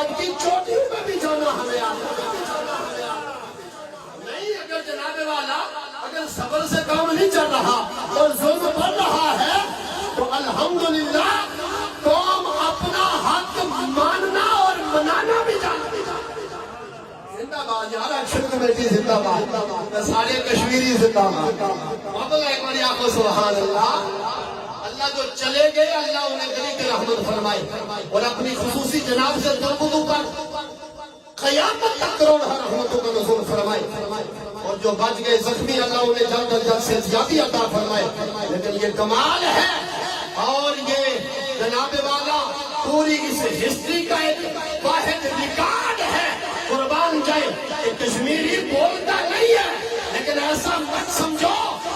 آباد کی چوٹیوں میں بھی جانا ہمیں آتا نہیں. اگر جناب والا اگر صبر سے کام نہیں چل رہا اور ظلم بڑھ رہا ہے تو الحمدللہ قوم اپنا حق ماننا اور منانا بھی جانتی. زندہ باد یار ایکشن کمیٹی زندہ باد, سارے کشمیری زندہ باد. محمد ایک بار آنکھوں سبحان اللہ. اللہ جو چلے گئے اللہ انہیں گلی کی رحمت فرمائے اور اپنی خصوصی جناب سے درگزر پر قیامت تک کروڑ رحمتوں کا نزول فرمائے, اور جو بچ گئے زخمی اللہ انہیں جلد از جلد صحتیابی عطا فرمائے. لیکن یہ کمال ہے اور یہ جناب والا پوری اس ہسٹری کا ایک واحد ریکارڈ ہے. قربان جائے کہ کشمیری بولتا نہیں ہے لیکن ایسا مت سمجھو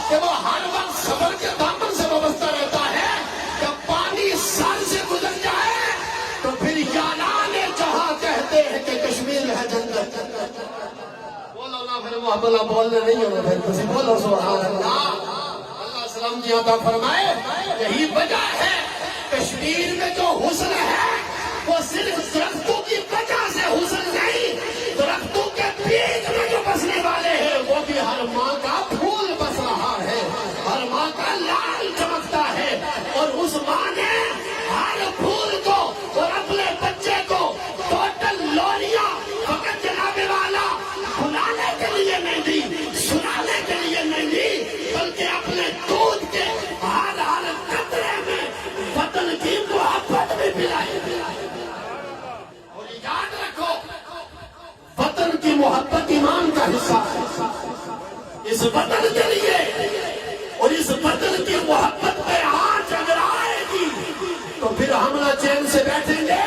کہ وہ ہر وقت صبر کے دامن سے وابستہ رہتا ہے. جب پانی سر سے گزر جائے تو پھر یاران جہاں کہتے ہیں کہ کشمیر ہے جنت. بولو نا پھر محمد اللہ بولنے نہیں ہونا پھر کسی بولو سبحان اللہ. اللہ سلام جی عطا فرمائے. یہی وجہ ہے کشمیر میں جو حسن ہے وہ صرف درختوں کی وجہ سے حسن نہیں, درختوں کے بیچ میں جو بسنے والے ہیں وہ بھی ہر ماں کا پھول بس رہا ہے, ہر ماں کا لال چمکتا ہے. اور اس ماں نے ہر پھول کو اور اپنے بچے کو ٹوٹل لوریاں فقط جناب والا بلانے کے لیے نہیں دی, سنانے کے لیے نہیں دی, بلکہ اپنے دودھ کے ہر قطرے میں وطن کی محبت بھی پلائی. اور یاد رکھو وطن کی محبت ایمان کا حصہ ہے. اس وطن کے لیے اور اس وطن کی محبت پہ آنچ اگر آئے گی تو پھر ہم نہ چین سے بیٹھیں گے.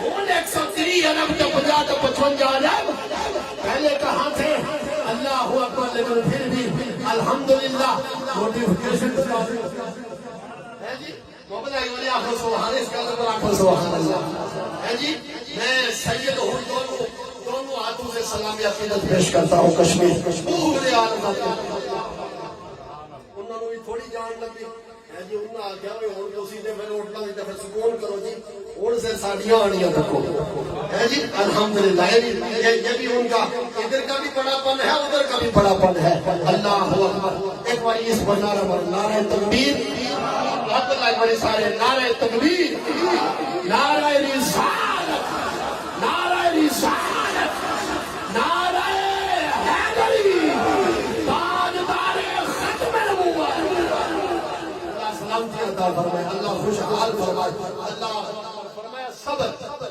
ان 130 ارب تو 50 تو 55 ارب پہلے کہاں تھے اللہ اکبر, لیکن پھر بھی الحمدللہ نوٹیفیکیشن ہے جی. محمد ایک بار آخر سبحان اس کا اندر آخر سبحان اللہ ہے جی. میں سید ہوں, دونوں ہاتھوں سے سلامی عقیدت پیش کرتا ہوں. کشمیر پورے عالم انہوں نے بھی تھوڑی جان لگی ہے جی. انہوں نے آگیا بھائی ہوں تو سیدھے پھر اٹھنا نہیں تو پھر سکون کرو جی. ان سے ساڑیاں آنیاں تکو ہے جی. الحمدللہ یہ بھی ان کا ادھر کا بھی بڑا پن ہے ادھر کا بھی بڑا پن ہے. اللہ اکبر. ایک بار اس پر نعرہ مار, نعرہ تکبیر. عبداللہ ایک بار سارے نعرہ تکبیر, نعرہ رسالت, نعرہ رسالت, نعرہ حیدری, تاجدار ختم نبوت. اللہ سلامتی عطا فرمائے, اللہ خوشحال فرمائے, اللہ فرمائے صبر.